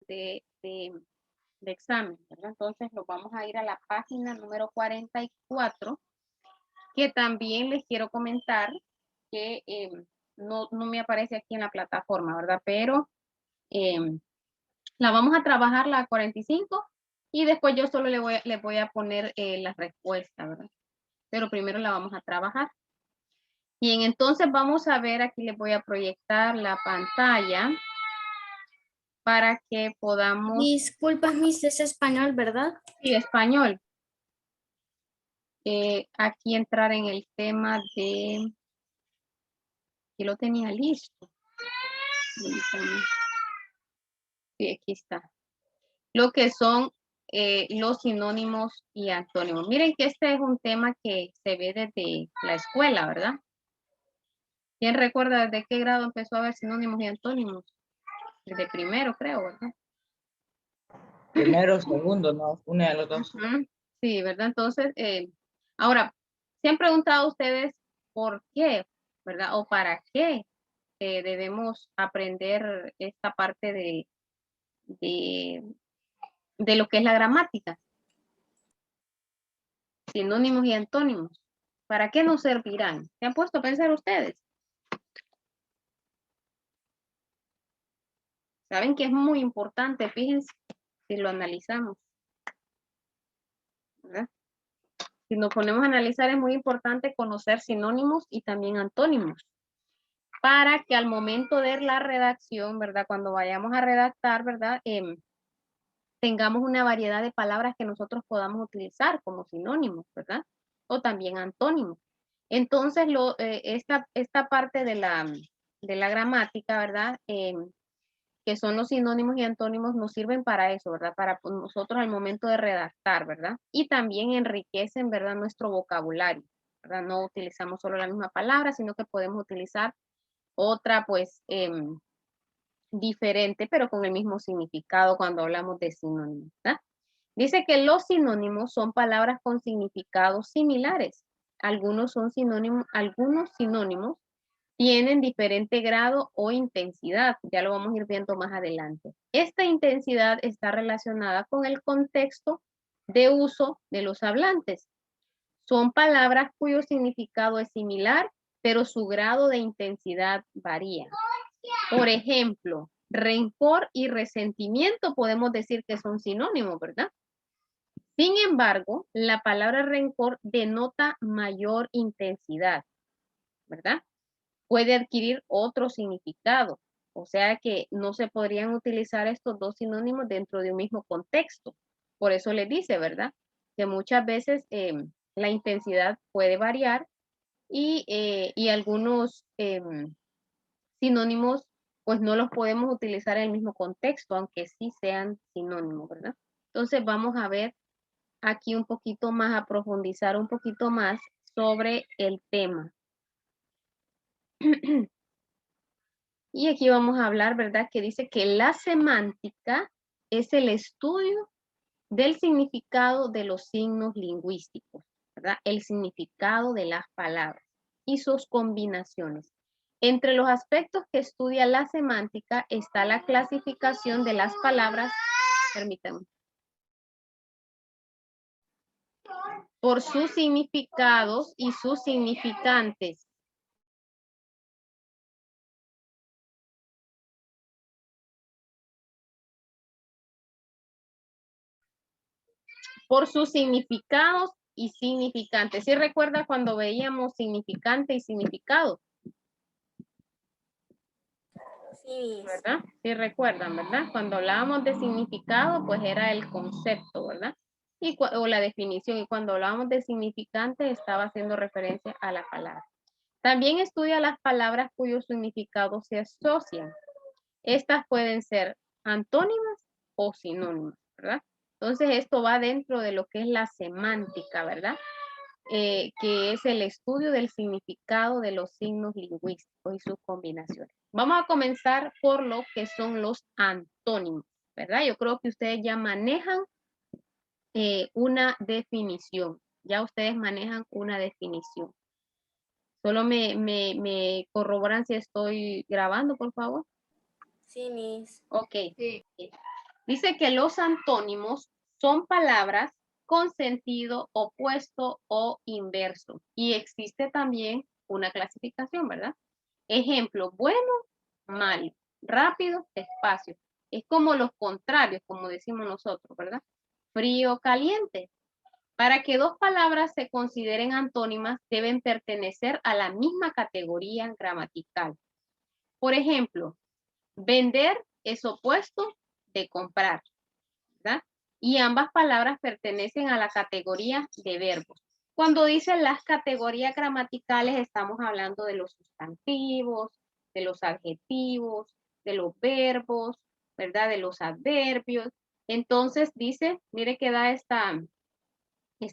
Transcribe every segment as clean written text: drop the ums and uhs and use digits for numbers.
de examen, ¿verdad? Entonces nos vamos a ir a la página número 44, que también les quiero comentar que no me aparece aquí en la plataforma, ¿verdad? Pero la vamos a trabajar la 45 y después yo solo le voy a poner la respuesta, ¿verdad? Pero primero la vamos a trabajar. Bien, entonces vamos a ver, aquí les voy a proyectar la pantalla para que podamos... Disculpas, Miss, es español, ¿verdad? Sí, español. Aquí entrar en el tema de... Aquí lo tenía listo. Sí, aquí está. Lo que son los sinónimos y antónimos. Miren que este es un tema que se ve desde la escuela, ¿verdad? ¿Quién recuerda desde qué grado empezó a haber sinónimos y antónimos? Desde primero, creo, ¿verdad? Primero, segundo, no, una de los dos. Sí, ¿verdad? Entonces, ahora, ¿se han preguntado ustedes por qué, verdad? O para qué debemos aprender esta parte de lo que es la gramática? Sinónimos y antónimos. ¿Para qué nos servirán? ¿Se han puesto a pensar ustedes? Saben que es muy importante, fíjense, si lo analizamos, ¿verdad? Si nos ponemos a analizar, es muy importante conocer sinónimos y también antónimos, para que al momento de la redacción, ¿verdad? Cuando vayamos a redactar, ¿verdad? Tengamos una variedad de palabras que nosotros podamos utilizar como sinónimos, ¿verdad? O también antónimos. Entonces, esta parte de la gramática, ¿verdad? Que son los sinónimos y antónimos, nos sirven para eso, ¿verdad? Para nosotros al momento de redactar, ¿verdad? Y también enriquecen, ¿verdad? Nuestro vocabulario, ¿verdad? No utilizamos solo la misma palabra, sino que podemos utilizar otra, pues, diferente, pero con el mismo significado cuando hablamos de sinónimos, ¿verdad? Dice que los sinónimos son palabras con significados similares. Algunos sinónimos tienen diferente grado o intensidad. Ya lo vamos a ir viendo más adelante. Esta intensidad está relacionada con el contexto de uso de los hablantes. Son palabras cuyo significado es similar, pero su grado de intensidad varía. Por ejemplo, rencor y resentimiento podemos decir que son sinónimos, ¿verdad? Sin embargo, la palabra rencor denota mayor intensidad, ¿verdad? Puede adquirir otro significado. O sea que no se podrían utilizar estos dos sinónimos dentro de un mismo contexto. Por eso les dice, ¿verdad? Que muchas veces la intensidad puede variar y algunos sinónimos pues no los podemos utilizar en el mismo contexto, aunque sí sean sinónimos, ¿verdad? Entonces vamos a ver aquí un poquito más, a profundizar un poquito más sobre el tema. Y aquí vamos a hablar, ¿verdad? Que dice que la semántica es el estudio del significado de los signos lingüísticos, ¿verdad? El significado de las palabras y sus combinaciones. Entre los aspectos que estudia la semántica está la clasificación de las palabras, permítanme, por sus significados y sus significantes. Por sus significados y significantes. ¿Sí recuerda cuando veíamos significante y significado? Sí. ¿Verdad? Sí recuerdan, ¿verdad? Cuando hablábamos de significado, pues era el concepto, ¿verdad? O la definición. Y cuando hablábamos de significante, estaba haciendo referencia a la palabra. También estudia las palabras cuyos significados se asocian. Estas pueden ser antónimas o sinónimas, ¿verdad? Entonces, esto va dentro de lo que es la semántica, ¿verdad? Que es el estudio del significado de los signos lingüísticos y sus combinaciones. Vamos a comenzar por lo que son los antónimos, ¿verdad? Yo creo que ustedes ya manejan una definición. Ya ustedes manejan una definición. Solo me corroboran si estoy grabando, por favor. Sí, Miss. Ok. Sí. Dice que los antónimos son palabras con sentido opuesto o inverso. Y existe también una clasificación, ¿verdad? Ejemplo, bueno, malo, rápido, despacio. Es como los contrarios, como decimos nosotros, ¿verdad? Frío, caliente. Para que dos palabras se consideren antónimas, deben pertenecer a la misma categoría gramatical. Por ejemplo, vender es opuesto de comprar, ¿verdad? Y ambas palabras pertenecen a la categoría de verbos. Cuando dicen las categorías gramaticales, estamos hablando de los sustantivos, de los adjetivos, de los verbos, ¿verdad? De los adverbios. Entonces dice, mire que da esta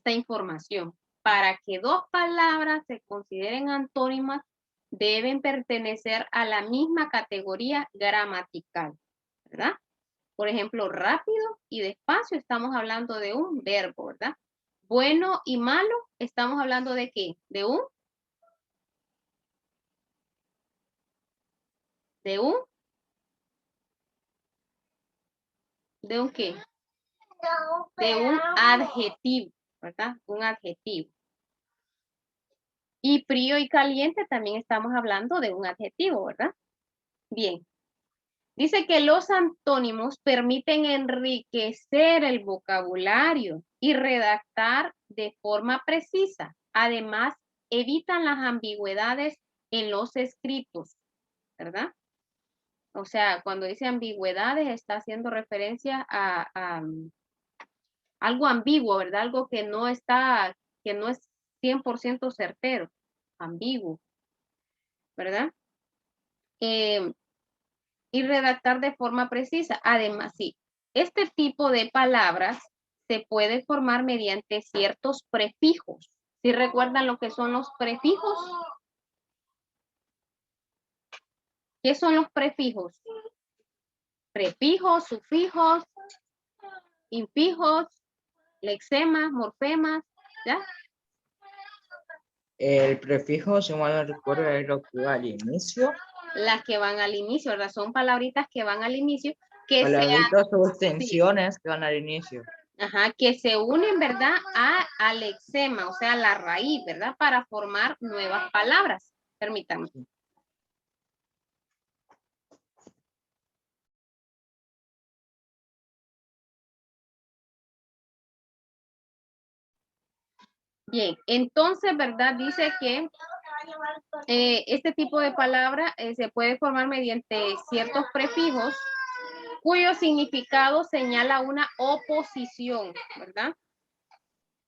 información. Para que dos palabras se consideren antónimas, deben pertenecer a la misma categoría gramatical, ¿verdad? Por ejemplo, rápido y despacio estamos hablando de un verbo, ¿verdad? Bueno y malo, estamos hablando de qué? De un qué? De un adjetivo, ¿verdad? Un adjetivo. Y frío y caliente también estamos hablando de un adjetivo, ¿verdad? Bien. Dice que los antónimos permiten enriquecer el vocabulario y redactar de forma precisa. Además, evitan las ambigüedades en los escritos, ¿verdad? O sea, cuando dice ambigüedades está haciendo referencia a algo ambiguo, ¿verdad? Algo que no es 100% certero, ambiguo, ¿verdad? Y redactar de forma precisa. Además, sí, este tipo de palabras se puede formar mediante ciertos prefijos. ¿Sí recuerdan lo que son los prefijos? ¿Qué son los prefijos? Prefijos, sufijos, infijos, lexemas, morfemas, ¿ya? El prefijo, si mal no recuerdo, es lo que va al inicio. Las que van al inicio, ¿verdad? Son palabritas que van al inicio, que Palabritas o sí, extensiones que van al inicio. ajá, que se unen, ¿verdad? Al lexema, o sea, la raíz, ¿verdad? Para formar nuevas palabras. Permítanme. Bien, entonces, ¿verdad? Dice que este tipo de palabra se puede formar mediante ciertos prefijos cuyo significado señala una oposición, ¿verdad?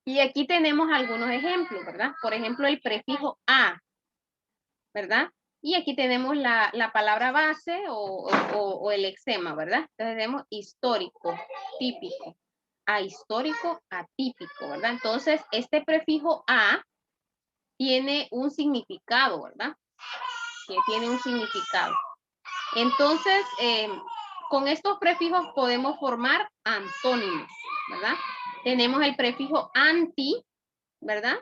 Y aquí tenemos algunos ejemplos, ¿verdad? Por ejemplo, el prefijo a, ¿verdad? Y aquí tenemos la palabra base o el lexema, ¿verdad? Entonces tenemos histórico, típico, ahistórico, atípico, ¿verdad? Entonces, este prefijo a tiene un significado, ¿verdad? Que tiene un significado. Entonces, con estos prefijos podemos formar antónimos, ¿verdad? Tenemos el prefijo anti, ¿verdad?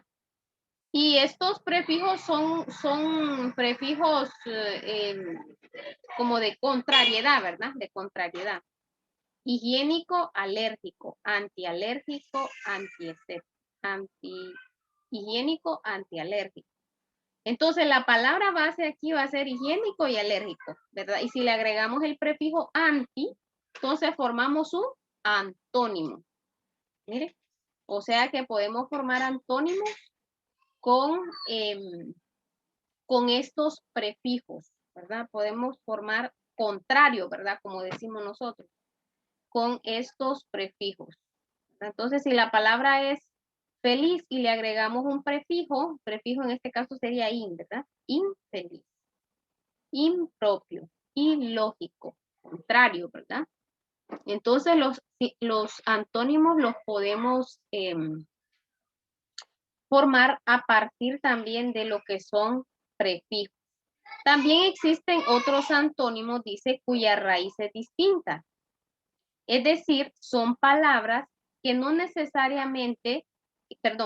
Y estos prefijos son prefijos como de contrariedad, ¿verdad? De contrariedad. Higiénico, alérgico, antialérgico, antihigiénico, antialérgico. Entonces la palabra base aquí va a ser higiénico y alérgico, ¿verdad? Y si le agregamos el prefijo anti, entonces formamos un antónimo. Mire, o sea que podemos formar antónimos con estos prefijos, ¿verdad? Podemos formar contrario, ¿verdad? Como decimos nosotros, con estos prefijos. Entonces, si la palabra es feliz y le agregamos un prefijo en este caso sería in, ¿verdad? Infeliz, impropio, ilógico, contrario, ¿verdad? Entonces, los antónimos los podemos formar a partir también de lo que son prefijos. También existen otros antónimos, dice, cuya raíz es distinta. Es decir, son palabras que no necesariamente,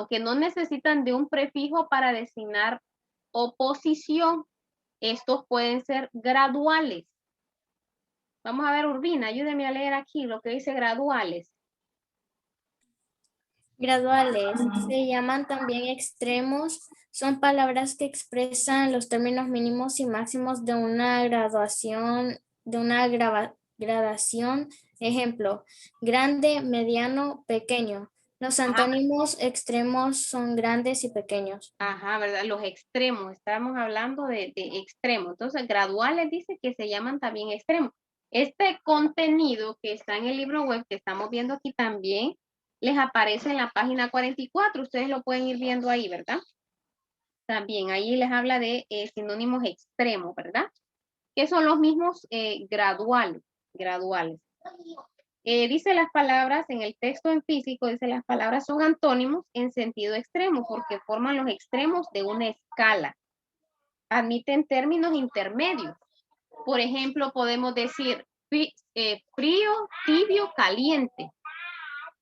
que no necesitan de un prefijo para designar oposición. Estos pueden ser graduales. Vamos a ver, Urbina, ayúdeme a leer aquí lo que dice graduales. Graduales se llaman también extremos. Son palabras que expresan los términos mínimos y máximos de una graduación, gradación. Ejemplo, grande, mediano, pequeño. Los antónimos extremos son grandes y pequeños. Ajá, ¿verdad? Los extremos, estamos hablando de extremos. Entonces, graduales dice que se llaman también extremos. Este contenido que está en el libro web que estamos viendo aquí también les aparece en la página 44. Ustedes lo pueden ir viendo ahí, ¿verdad? También ahí les habla de sinónimos extremos, ¿verdad? Que son los mismos graduales. Dice las palabras en el texto en físico, dice las palabras son antónimos en sentido extremo porque forman los extremos de una escala. Admiten términos intermedios. Por ejemplo, podemos decir frío, tibio, caliente,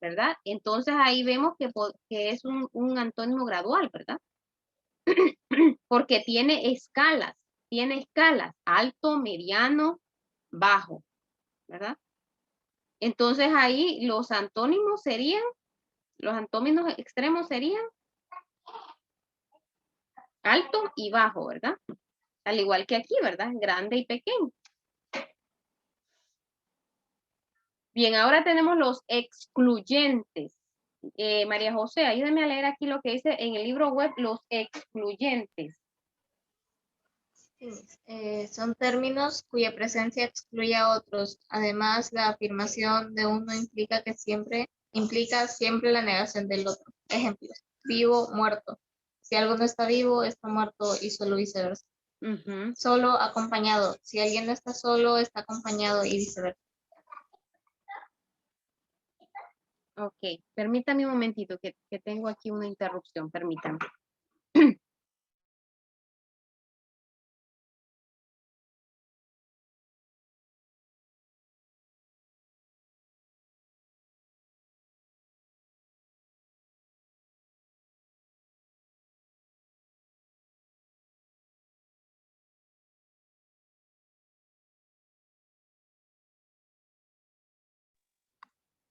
¿verdad? Entonces ahí vemos que es un antónimo gradual, ¿verdad? Porque tiene escalas, alto, mediano, bajo, ¿verdad? Entonces ahí los antónimos extremos serían alto y bajo, ¿verdad? Al igual que aquí, ¿verdad? Grande y pequeño. Bien, ahora tenemos los excluyentes. María José, ayúdame a leer aquí lo que dice en el libro web, los excluyentes. Son términos cuya presencia excluye a otros. Además, la afirmación de uno implica siempre la negación del otro. Ejemplos: vivo, muerto. Si algo no está vivo, está muerto y solo viceversa. Solo, acompañado. Si alguien no está solo, está acompañado y viceversa. Ok, permítame un momentito que tengo aquí una interrupción, permítame.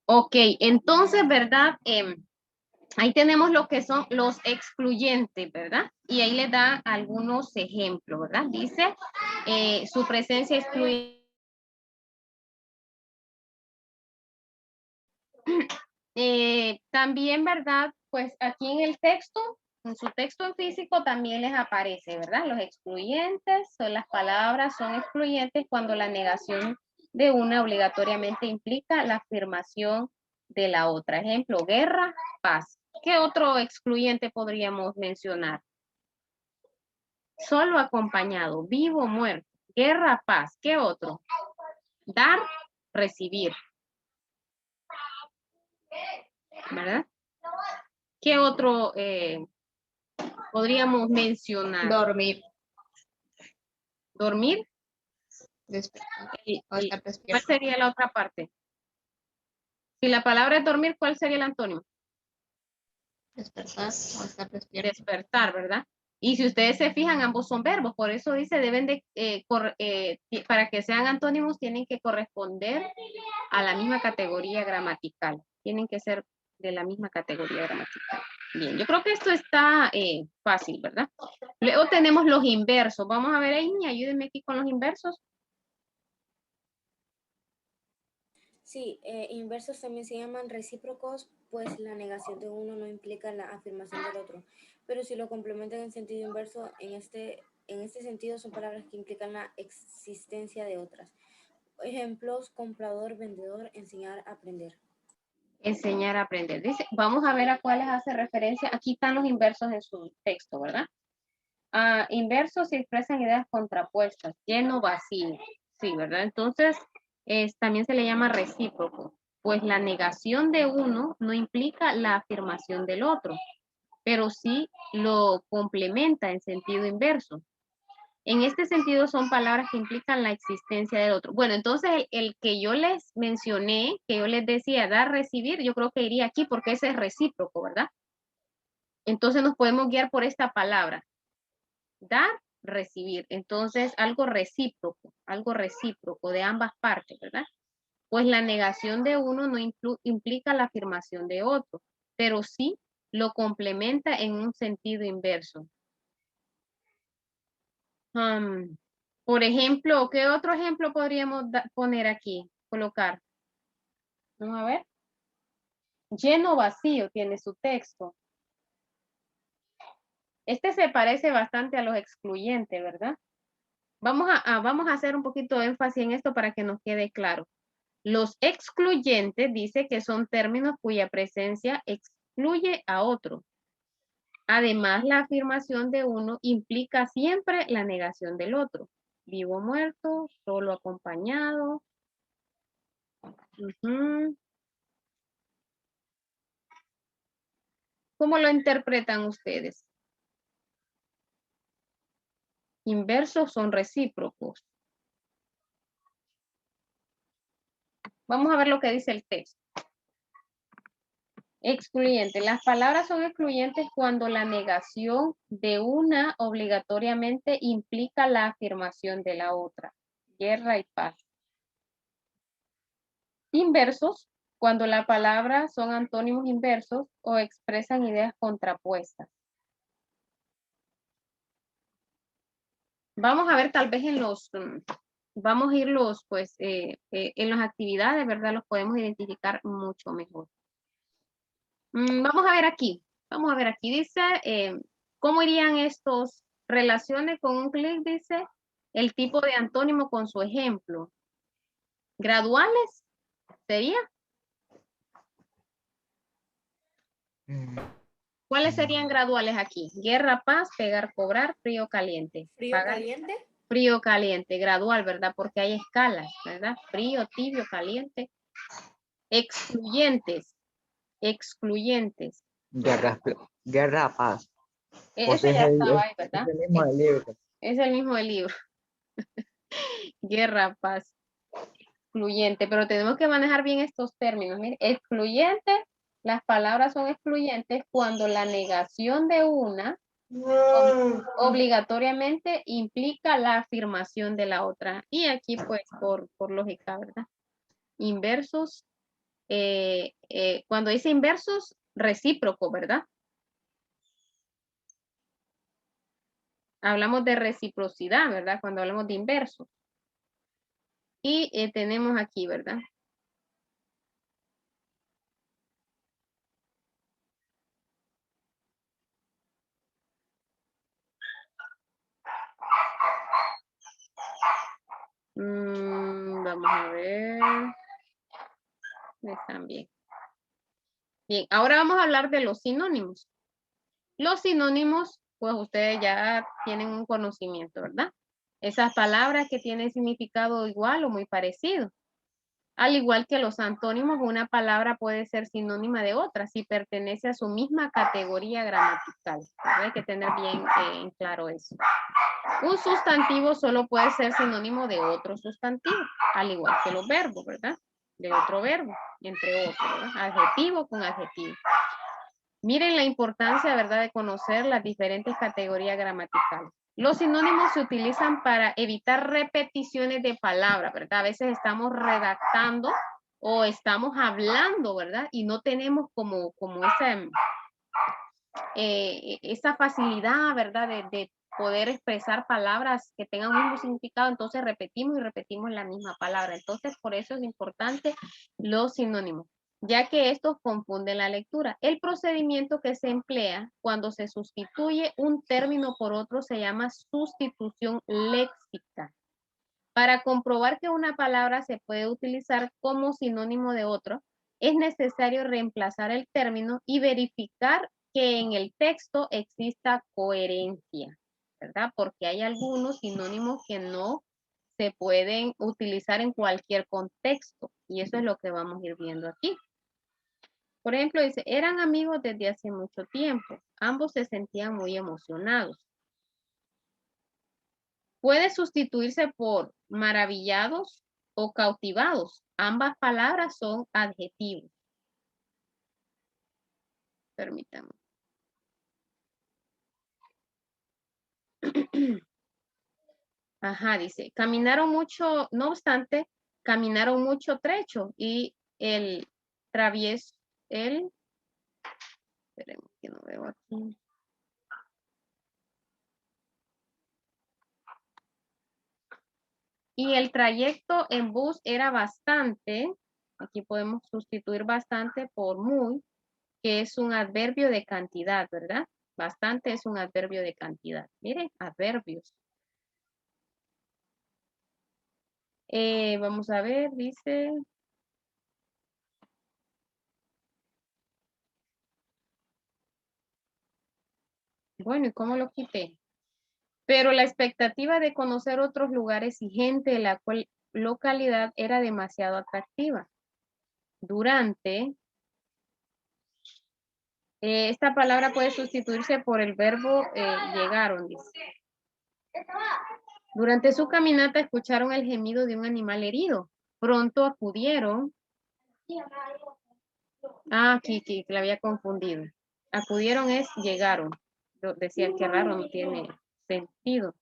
Ok, entonces, ¿verdad? Ahí tenemos lo que son los excluyentes, ¿verdad? Y ahí les da algunos ejemplos, ¿verdad? Dice, su presencia excluye. También, ¿verdad? Pues aquí en el texto, en su texto en físico también les aparece, ¿verdad? Los excluyentes, las palabras son excluyentes cuando la negación de una obligatoriamente implica la afirmación de la otra. Ejemplo, guerra, paz. ¿Qué otro excluyente podríamos mencionar? Solo acompañado, vivo, muerto. Guerra, paz. ¿Qué otro? Dar, recibir. ¿Verdad? ¿Qué otro podríamos mencionar? Dormir. ¿Dormir? Despertar. ¿Cuál sería la otra parte? Si la palabra es dormir, ¿cuál sería el antónimo? Despertar o estar despierto. Despertar, ¿verdad? Y si ustedes se fijan, ambos son verbos, por eso dice, deben de, para que sean antónimos, tienen que corresponder a la misma categoría gramatical. Tienen que ser de la misma categoría gramatical. Bien, yo creo que esto está fácil, ¿verdad? Luego tenemos los inversos. Vamos a ver, Amy, ayúdenme aquí con los inversos. Sí, inversos también se llaman recíprocos, pues la negación de uno no implica la afirmación del otro. Pero si lo complementan en sentido inverso, en este sentido son palabras que implican la existencia de otras. Ejemplos: comprador, vendedor, enseñar, aprender. Enseñar a aprender. Dice, vamos a ver a cuáles hace referencia. Aquí están los inversos en su texto, ¿verdad? Inversos se expresan ideas contrapuestas, lleno, vacío. Sí, ¿verdad? Entonces, también se le llama recíproco, pues la negación de uno no implica la afirmación del otro, pero sí lo complementa en sentido inverso. En este sentido son palabras que implican la existencia del otro. Bueno, entonces el que yo les mencioné, que yo les decía dar, recibir, yo creo que iría aquí porque ese es recíproco, ¿verdad? Entonces nos podemos guiar por esta palabra. Dar, recibir. Entonces, algo recíproco de ambas partes, ¿verdad? Pues la negación de uno no implica la afirmación de otro, pero sí lo complementa en un sentido inverso. Por ejemplo, ¿qué otro ejemplo podríamos poner aquí? Colocar. Vamos a ver. Lleno vacío tiene su texto. Este se parece bastante a los excluyentes, ¿verdad? Vamos a hacer un poquito de énfasis en esto para que nos quede claro. Los excluyentes dice que son términos cuya presencia excluye a otro. Además, la afirmación de uno implica siempre la negación del otro. Vivo o muerto, solo acompañado. ¿Cómo lo interpretan ustedes? Inversos son recíprocos. Vamos a ver lo que dice el texto. Excluyente. Las palabras son excluyentes cuando la negación de una obligatoriamente implica la afirmación de la otra. Guerra y paz. Inversos, cuando las palabras son antónimos inversos o expresan ideas contrapuestas. Vamos a ver tal vez en los, vamos a irlos pues en las actividades, ¿verdad? Los podemos identificar mucho mejor. Vamos a ver aquí, dice, ¿cómo irían estos relaciones con un clic? Dice, el tipo de antónimo con su ejemplo. ¿Graduales? ¿Sería? ¿Cuáles serían graduales aquí? Guerra, paz, pegar, cobrar, frío, caliente. Frío, Pagar. caliente. Frío, caliente, gradual, ¿verdad? Porque hay escalas, ¿verdad? Frío, tibio, caliente. Excluyentes. Excluyentes. Guerra, paz. Ese ya estaba ahí, ¿verdad? Es el mismo del libro. Es el mismo del libro. Guerra, paz. Excluyente, pero tenemos que manejar bien estos términos. Mire, excluyente, las palabras son excluyentes cuando la negación de una obligatoriamente implica la afirmación de la otra. Y aquí pues por lógica, ¿verdad? Inversos, cuando dice inversos, recíproco, ¿verdad? Hablamos de reciprocidad, ¿verdad? Cuando hablamos de inversos. Y tenemos aquí, ¿verdad? Vamos a ver. Están bien. Bien, ahora vamos a hablar de los sinónimos. Los sinónimos, pues ustedes ya tienen un conocimiento, ¿verdad? Esas palabras que tienen significado igual o muy parecido. Al igual que los antónimos, una palabra puede ser sinónima de otra si pertenece a su misma categoría gramatical. Hay que tener bien en claro eso. Un sustantivo solo puede ser sinónimo de otro sustantivo, al igual que los verbos, ¿verdad? De otro verbo, entre otros, ¿verdad? Adjetivo con adjetivo. Miren la importancia, ¿verdad?, de conocer las diferentes categorías gramaticales. Los sinónimos se utilizan para evitar repeticiones de palabras, ¿verdad? A veces estamos redactando o estamos hablando, ¿verdad? Y no tenemos como esa facilidad, ¿verdad? De poder expresar palabras que tengan un mismo significado, entonces repetimos y repetimos la misma palabra. Entonces, por eso es importante los sinónimos, ya que estos confunden la lectura. El procedimiento que se emplea cuando se sustituye un término por otro se llama sustitución léxica. Para comprobar que una palabra se puede utilizar como sinónimo de otro, es necesario reemplazar el término y verificar que en el texto exista coherencia, ¿verdad? Porque hay algunos sinónimos que no se pueden utilizar en cualquier contexto y eso es lo que vamos a ir viendo aquí. Por ejemplo, dice, eran amigos desde hace mucho tiempo. Ambos se sentían muy emocionados. Puede sustituirse por maravillados o cautivados. Ambas palabras son adjetivos. Permítanme. Ajá, dice, caminaron mucho, no obstante, caminaron mucho trecho y el travieso, espérenme que no veo aquí. Y el trayecto en bus era bastante, aquí podemos sustituir bastante por muy, que es un adverbio de cantidad, ¿verdad? Bastante es un adverbio de cantidad. Miren, adverbios. Vamos a ver, dice. Bueno, ¿y cómo lo quité? Pero la expectativa de conocer otros lugares y gente de la localidad era demasiado atractiva. Durante, esta palabra puede sustituirse por el verbo llegaron, dice. Durante su caminata escucharon el gemido de un animal herido. Pronto acudieron. Aquí, que la había confundido. Acudieron es llegaron. Yo decía que raro, no tiene sentido.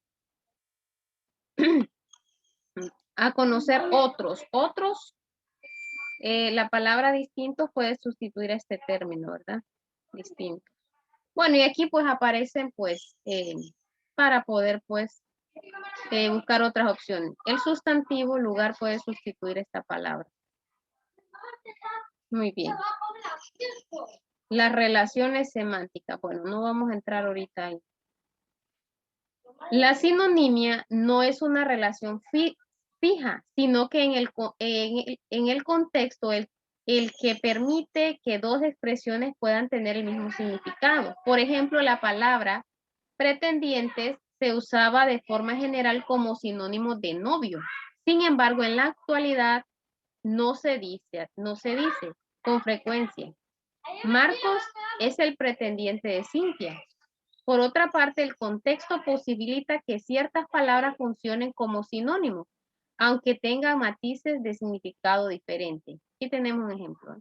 A conocer otros. Otros, la palabra distintos puede sustituir a este término, ¿verdad? Distintos. Bueno, y aquí pues aparecen pues para poder pues buscar otras opciones. El sustantivo lugar puede sustituir esta palabra. Muy bien. Las relaciones semánticas. Bueno, no vamos a entrar ahorita ahí. La sinonimia no es una relación fija, sino que en el contexto, el que permite que dos expresiones puedan tener el mismo significado. Por ejemplo, la palabra pretendientes se usaba de forma general como sinónimo de novio. Sin embargo, en la actualidad no se dice con frecuencia. Marcos es el pretendiente de Cintia. Por otra parte, el contexto posibilita que ciertas palabras funcionen como sinónimos, aunque tengan matices de significado diferente. Aquí tenemos un ejemplo.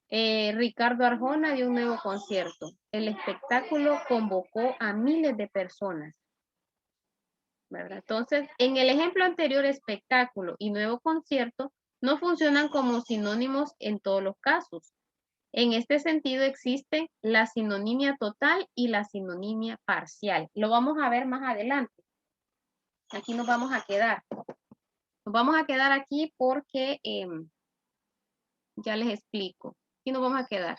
Ricardo Arjona dio un nuevo concierto. El espectáculo convocó a miles de personas, ¿verdad? Entonces, en el ejemplo anterior, espectáculo y nuevo concierto no funcionan como sinónimos en todos los casos. En este sentido existe la sinonimia total y la sinonimia parcial. Lo vamos a ver más adelante. Aquí nos vamos a quedar. Nos vamos a quedar aquí porque ya les explico. Aquí nos vamos a quedar.